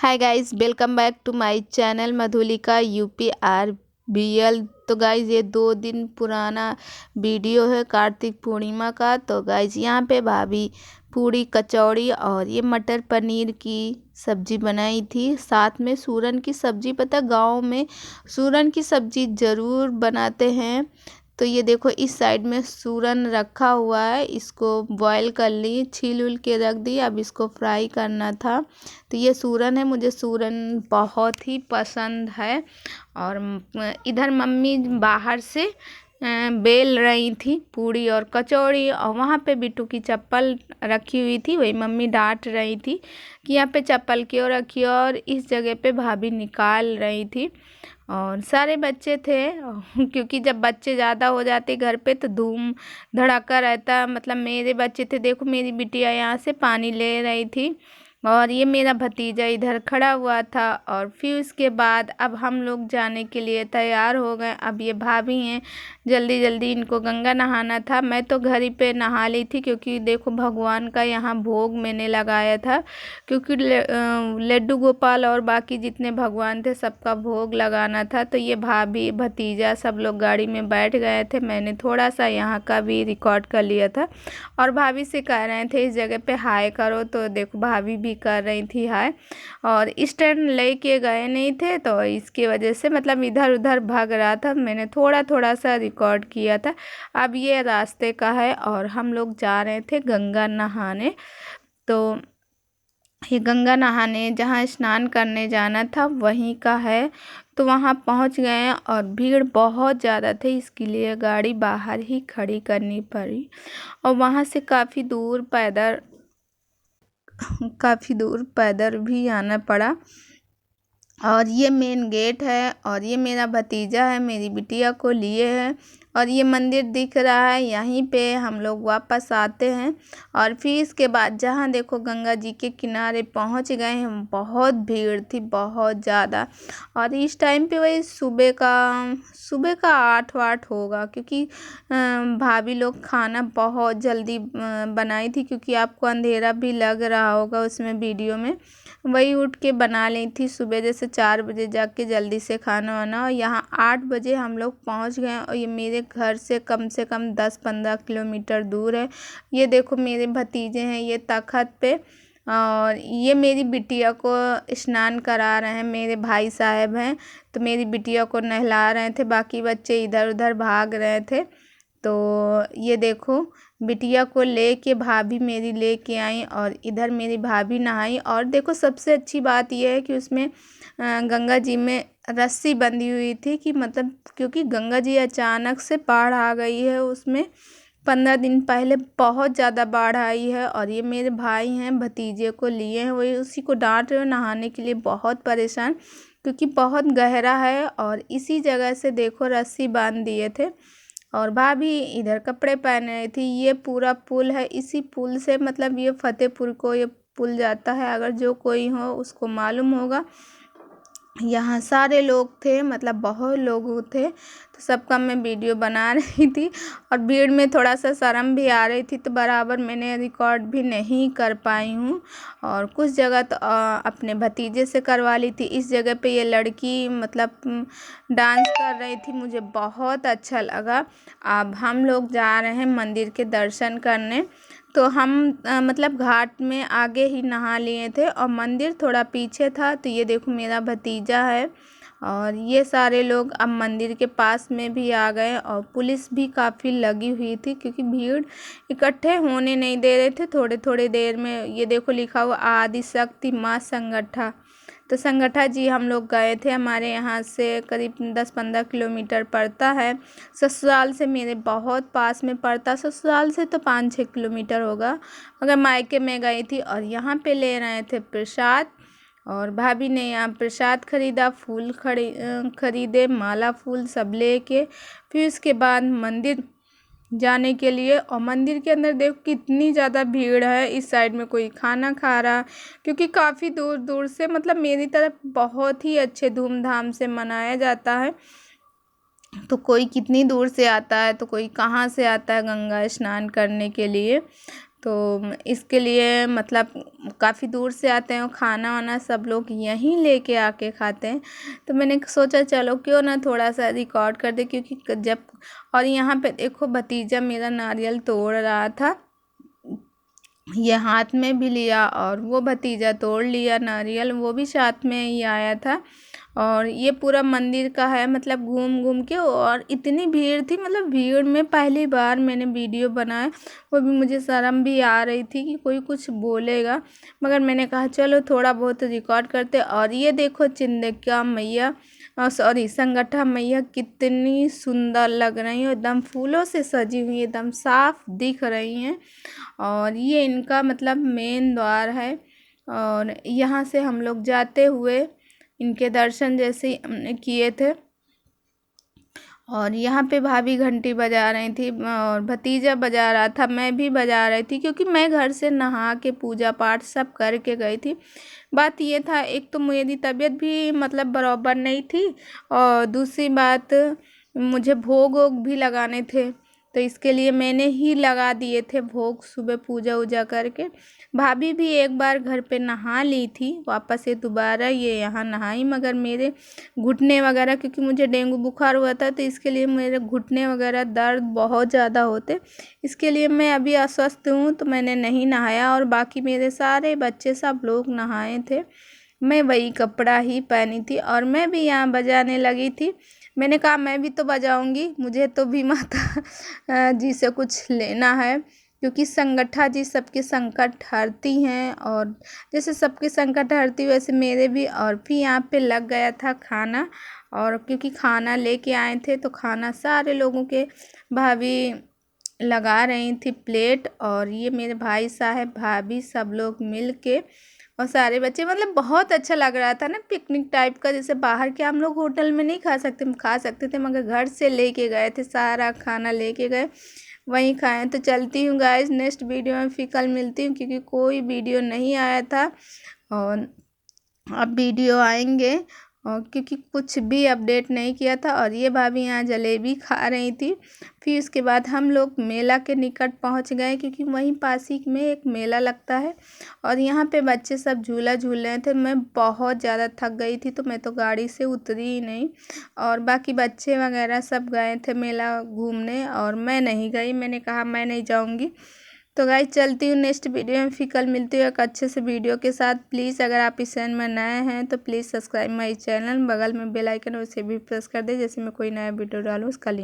Hi guys, welcome back to my channel Madhulika UPRBL। तो guys, ये 2 दिन पुराना वीडियो है कार्तिक पूर्णिमा का। तो गाइस, यहाँ पे भाभी पूड़ी कचौड़ी और ये मटर पनीर की सब्जी बनाई थी, साथ में सूरन की सब्जी। पता गांव में सूरन की सब्जी ज़रूर बनाते हैं। तो ये देखो, इस साइड में सूरन रखा हुआ है, इसको बॉईल कर ली, छील उल के रख दी। अब इसको फ्राई करना था। तो ये सूरन है, मुझे सूरन बहुत ही पसंद है। और इधर मम्मी बाहर से बेल रही थी पूड़ी और कचौड़ी, और वहाँ पे बिट्टू की चप्पल रखी हुई थी। वही मम्मी डांट रही थी कि यहाँ पे चप्पल क्यों रखी, और इस जगह पे भाभी निकाल रही थी। और सारे बच्चे थे क्योंकि जब बच्चे ज़्यादा हो जाते घर पे तो धूम धड़ाका रहता। मतलब मेरे बच्चे थे, देखो मेरी बिटिया यहाँ से पानी ले रही थी और ये मेरा भतीजा इधर खड़ा हुआ था। और फिर उसके बाद अब हम लोग जाने के लिए तैयार हो गए। अब ये भाभी हैं, जल्दी जल्दी इनको गंगा नहाना था। मैं तो घर ही पे नहा ली थी, क्योंकि देखो भगवान का यहाँ भोग मैंने लगाया था, क्योंकि लड्डू गोपाल और बाकी जितने भगवान थे सबका भोग लगाना था। तो ये भाभी भतीजा सब लोग गाड़ी में बैठ गए थे। मैंने थोड़ा सा यहाँ का भी रिकॉर्ड कर लिया था और भाभी से कह रहे थे इस जगह पे हाय करो। तो देखो भाभी भी कर रही थी हाय, और स्टैंड लेके गए नहीं थे तो इसकी वजह से मतलब इधर उधर भाग रहा था। मैंने थोड़ा थोड़ा सा रिकॉर्ड किया था। अब ये रास्ते का है और हम लोग जा रहे थे गंगा नहाने। तो ये गंगा नहाने जहाँ स्नान करने जाना था वहीं का है। तो वहाँ पहुँच गए और भीड़ बहुत ज़्यादा थी, इसके लिए गाड़ी बाहर ही खड़ी करनी पड़ी। और वहाँ से काफ़ी दूर पैदल भी आना पड़ा। और ये मेन गेट है, और ये मेरा भतीजा है, मेरी बिटिया को लिए है। और ये मंदिर दिख रहा है, यहीं पे हम लोग वापस आते हैं। और फिर इसके बाद जहाँ देखो गंगा जी के किनारे पहुँच गए हैं। बहुत भीड़ थी, बहुत ज़्यादा। और इस टाइम पे वही सुबह का 8 वाट होगा, क्योंकि भाभी लोग खाना बहुत जल्दी बनाई थी, क्योंकि आपको अंधेरा भी लग रहा होगा उसमें वीडियो में। वही उठ के बना ली थी सुबह, जैसे 4 बजे जाके जल्दी से खाना वाना। और यहाँ 8 बजे हम लोग पहुँच गए, और ये मेरे घर से कम 10-15 किलोमीटर दूर है। ये देखो मेरे भतीजे हैं ये तखत पे, और ये मेरी बिटिया को स्नान करा रहे हैं, मेरे भाई साहब हैं। तो मेरी बिटिया को नहला रहे थे, बाकी बच्चे इधर उधर भाग रहे थे। तो ये देखो बिटिया को लेके भाभी मेरी लेके आई, और इधर मेरी भाभी नहाई। और देखो सबसे अच्छी बात यह है कि उसमें गंगा जी में रस्सी बंधी हुई थी, कि मतलब क्योंकि गंगा जी अचानक से बाढ़ आ गई है, उसमें 15 दिन पहले बहुत ज़्यादा बाढ़ आई है। और ये मेरे भाई हैं, भतीजे को लिए हैं, वही उसी को डांट रहे हो नहाने के लिए, बहुत परेशान, क्योंकि बहुत गहरा है। और इसी जगह से देखो रस्सी बांध दिए थे। और भाभी इधर कपड़े पहन रही थी। ये पूरा पुल है, इसी पुल से मतलब ये फतेहपुर को ये पुल जाता है, अगर जो कोई हो उसको मालूम होगा। यहाँ सारे लोग थे, मतलब बहुत लोग थे, तो सबका मैं वीडियो बना रही थी। और भीड़ में थोड़ा सा शर्म भी आ रही थी, तो बराबर मैंने रिकॉर्ड भी नहीं कर पाई हूँ। और कुछ जगह तो अपने भतीजे से करवा ली थी। इस जगह पे ये लड़की मतलब डांस कर रही थी, मुझे बहुत अच्छा लगा। अब हम लोग जा रहे हैं मंदिर के दर्शन करने। तो हम मतलब घाट में आगे ही नहा लिए थे, और मंदिर थोड़ा पीछे था। तो ये देखो मेरा भतीजा है, और ये सारे लोग अब मंदिर के पास में भी आ गए। और पुलिस भी काफ़ी लगी हुई थी, क्योंकि भीड़ इकट्ठे होने नहीं दे रहे थे। थोड़े थोड़े देर में ये देखो लिखा हुआ आदि शक्ति माँ संगठा। तो संगठा जी हम लोग गए थे, हमारे यहाँ से करीब 10-15 किलोमीटर पड़ता है। ससुराल से मेरे बहुत पास में पड़ता, ससुराल से तो 5-6 किलोमीटर होगा, मगर मायके में गई थी। और यहाँ पे ले रहे थे प्रसाद, और भाभी ने यहाँ प्रसाद खरीदा, फूल खरीदे, माला फूल सब लेके फिर उसके बाद मंदिर जाने के लिए। और मंदिर के अंदर देखो कितनी ज़्यादा भीड़ है। इस साइड में कोई खाना खा रहा, क्योंकि काफ़ी दूर दूर से मतलब मेरी तरफ बहुत ही अच्छे धूमधाम से मनाया जाता है। तो कोई कितनी दूर से आता है, तो कोई कहाँ से आता है गंगा स्नान करने के लिए। तो इसके लिए मतलब काफ़ी दूर से आते हैं और खाना वाना सब लोग यहीं लेके आके खाते हैं। तो मैंने सोचा चलो क्यों ना थोड़ा सा रिकॉर्ड कर दे, क्योंकि जब और यहाँ पे देखो भतीजा मेरा नारियल तोड़ रहा था, ये हाथ में भी लिया और वो भतीजा तोड़ लिया नारियल, वो भी साथ में ही आया था। और ये पूरा मंदिर का है मतलब घूम घूम के, और इतनी भीड़ थी, मतलब भीड़ में पहली बार मैंने वीडियो बनाया, वो भी मुझे शर्म भी आ रही थी कि कोई कुछ बोलेगा, मगर मैंने कहा चलो थोड़ा बहुत रिकॉर्ड करते। और ये देखो चिंदिका मैया सॉरी संगठा मैया कितनी सुंदर लग रही है, एकदम फूलों से सजी हुई, एकदम साफ दिख रही हैं। और ये इनका मतलब मेन द्वार है, और यहाँ से हम लोग जाते हुए इनके दर्शन जैसे हमने किए थे। और यहाँ पे भाभी घंटी बजा रही थी और भतीजा बजा रहा था, मैं भी बजा रही थी, क्योंकि मैं घर से नहा के पूजा पाठ सब करके गई थी। बात ये था, एक तो मेरी तबीयत भी मतलब बराबर नहीं थी, और दूसरी बात मुझे भोग वोग भी लगाने थे, तो इसके लिए मैंने ही लगा दिए थे भोग सुबह पूजा वूजा करके। भाभी भी एक बार घर पे नहा ली थी, वापस से दोबारा ये यहाँ नहाई, मगर मेरे घुटने वगैरह, क्योंकि मुझे डेंगू बुखार हुआ था, तो इसके लिए मेरे घुटने वगैरह दर्द बहुत ज़्यादा होते, इसके लिए मैं अभी अस्वस्थ हूँ, तो मैंने नहीं नहाया। और बाकी मेरे सारे बच्चे सब लोग नहाए थे, मैं वही कपड़ा ही पहनी थी और मैं भी यहाँ बजाने लगी थी। मैंने कहा मैं भी तो बजाऊंगी, मुझे तो भी माता जी से कुछ लेना है, क्योंकि संगठा जी सबके संकट हरती हैं, और जैसे सबके संकट हरती वैसे मेरे भी। और फिर यहाँ पे लग गया था खाना, और क्योंकि खाना लेके आए थे तो खाना सारे लोगों के भाभी लगा रही थी प्लेट, और ये मेरे भाई साहब भाभी सब लोग मिल के और सारे बच्चे, मतलब बहुत अच्छा लग रहा था ना, पिकनिक टाइप का। जैसे बाहर के हम लोग होटल में नहीं खा सकते थे, मगर घर से लेके गए थे, सारा खाना लेके गए, वहीं खाएं। तो चलती हूँ गाइस, नेक्स्ट वीडियो में फिर कल मिलती हूँ, क्योंकि कोई वीडियो नहीं आया था और अब वीडियो आएंगे, और क्योंकि कुछ भी अपडेट नहीं किया था। और ये भाभी यहाँ जलेबी खा रही थी। फिर उसके बाद हम लोग मेला के निकट पहुँच गए, क्योंकि वहीं पास ही में एक मेला लगता है, और यहाँ पे बच्चे सब झूला झूल रहे थे। मैं बहुत ज़्यादा थक गई थी, तो मैं तो गाड़ी से उतरी ही नहीं, और बाकी बच्चे वगैरह सब गए थे मेला घूमने, और मैं नहीं गई, मैंने कहा मैं नहीं जाऊँगी। तो गाइस चलती हूँ, नेक्स्ट वीडियो में फिर कल मिलती हूँ एक अच्छे से वीडियो के साथ। प्लीज़ अगर आप इस चैनल में नए हैं तो प्लीज़ सब्सक्राइब माई चैनल, बगल में बेल आइकन उसे भी प्रेस कर दे, जैसे मैं कोई नया वीडियो डालूँ उसका लिंक।